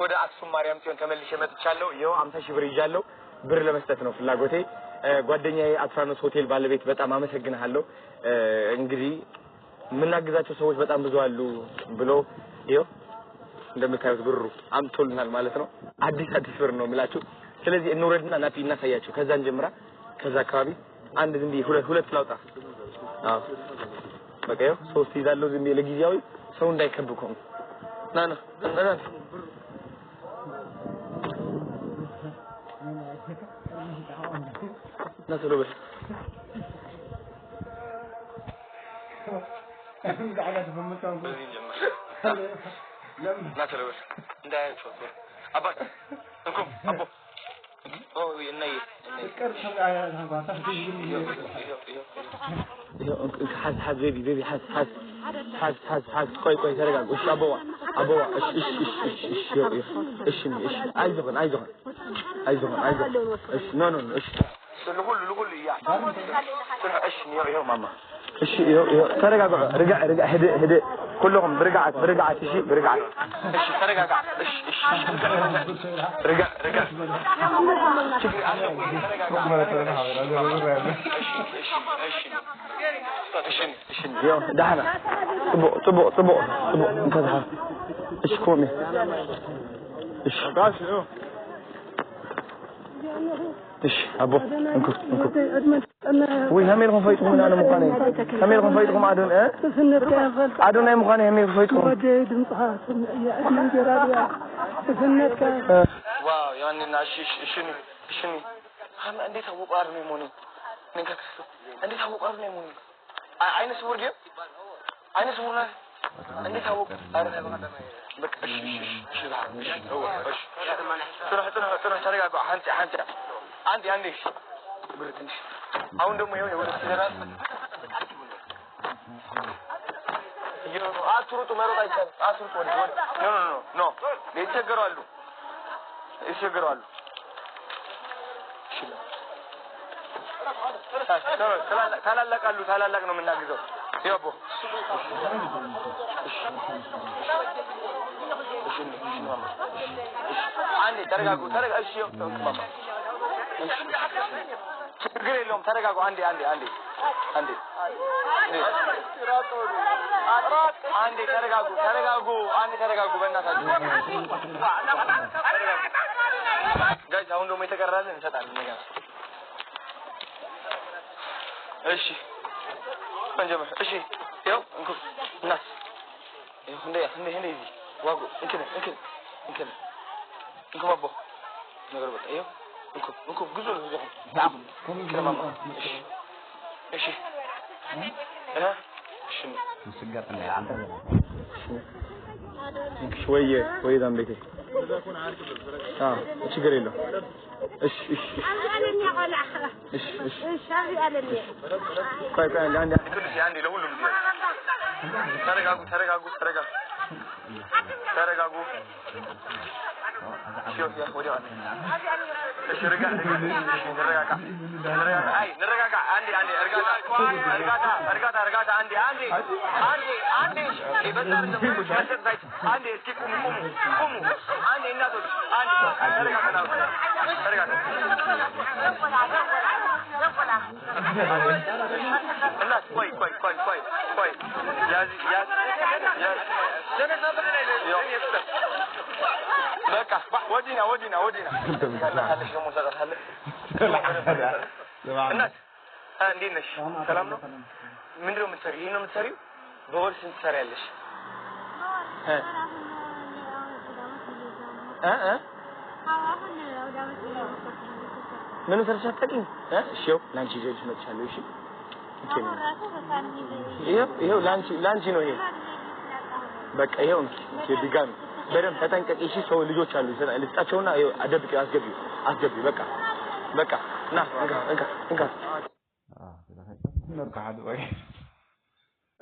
ወደ አክሱም ማርያም ጽዮን ተመልሼ መጥቻለሁ ይሄው 50,000 ብር ይዣለሁ ብር ለመስጠት ነው ፍላጎቴ ጓደኛዬ አትራኖስ ሆቴል ባለቤት በጣም አመሰግናለሁ እንግዲህ ምናግዛቸው ሰዎች በጣም ብዙ አሉ ብሎ ይሄው እንደምታዩት ብሩ አምጥቶልናል ማለት ነው አዲስ ብር ነው ምላችሁ ስለዚህ እንውረድና ናቲ እናሳያቸው ከዛ እንጀምራ ከዛ አካባቢ አንድ ዝም ብዬ ሁለት ላውጣ አዎ በቃ ይሄው ሶስት ይዛለው ዝም ብዬ ለጊዜያዊ ሰው እንዳይከብከው ና نسلو بس انت قاعد تفهمتهم نسلو بس انت شوف ابا انكم ابو او الني كرت على هذا حس بيبي حس كوي ترجع وش ابو ايش عايزهم ايش نو ايش لقول يا ايش يا ماما ايش يا ترجع رجع هدي كلهم برجعت ايش برجعت ايش ترجع ايش رجع ايش يا دحنا طبق انت تعال ايش كومي ايش قاسي ايش ابو انكم وين هميركم فايتكم من انا مقاني هميركم فايتكم عدون اي مقاني هميركم فايتكم واو يعني ناشي شنو هم عندي ابو قارني موني نكك عندي ابو قارني موني عين سور دي عين سور عندي ابو قارني بك ايش هو ايش تروح ترجع حنت عندي برتنش አሁን ደግሞ ይሄው ወደ ሲደራስ ይሄው አትሩጡ መሮጥ አይቻልም አትሩጡ ወደ ኖ ይቸገራሉ ታላላቅ ነው የምናግዘው ይወቦ አንዴ ተረጋጉ እሺ ማማ ችግር የለውም ተረጋጉ አንዴ ተረጋጉ በእናታችሁ ጋይስ አሁን ደግሞ የተቀራለን እንሰጣለን ነገር እሺ እንጀምር እሺ ይኸው እንኩ እናስ ይኸው እንዴ ዋጉ እንከን ባቦ ነገር በቃ ይኸው እንኩ ግዙ كمان ايش مسجات اللي عندك شويه دم بيتي ايش قريله ايش طيب عندي كل شيء عندي لهولم دي ترجعوا شوف يا اخوي نرجع عندي ارجع عندي بس عندي اسكيكم قوموا عندي الناس عندي ارجع الناس كوي بقى ودينا خليش يوم خلي الناس እንዴት ነሽ ሰላም ነው ምንድነው የምትሰሪው በወር ስንት ትሰሪያለሽ ምን ሰርቻ ታውቂኝ እሺው ላንቺ ይዤልሽ መጥቻለሁ እሺ ይሄው ላንቺ ነው ይሄ በቃ ይሄው ድጋሚ በደንብ ተጠንቀቂ እሺ ሰው ልጆች አሉ ልስጣቸውና አደብቂ አስገቢ በቃ ና እንካ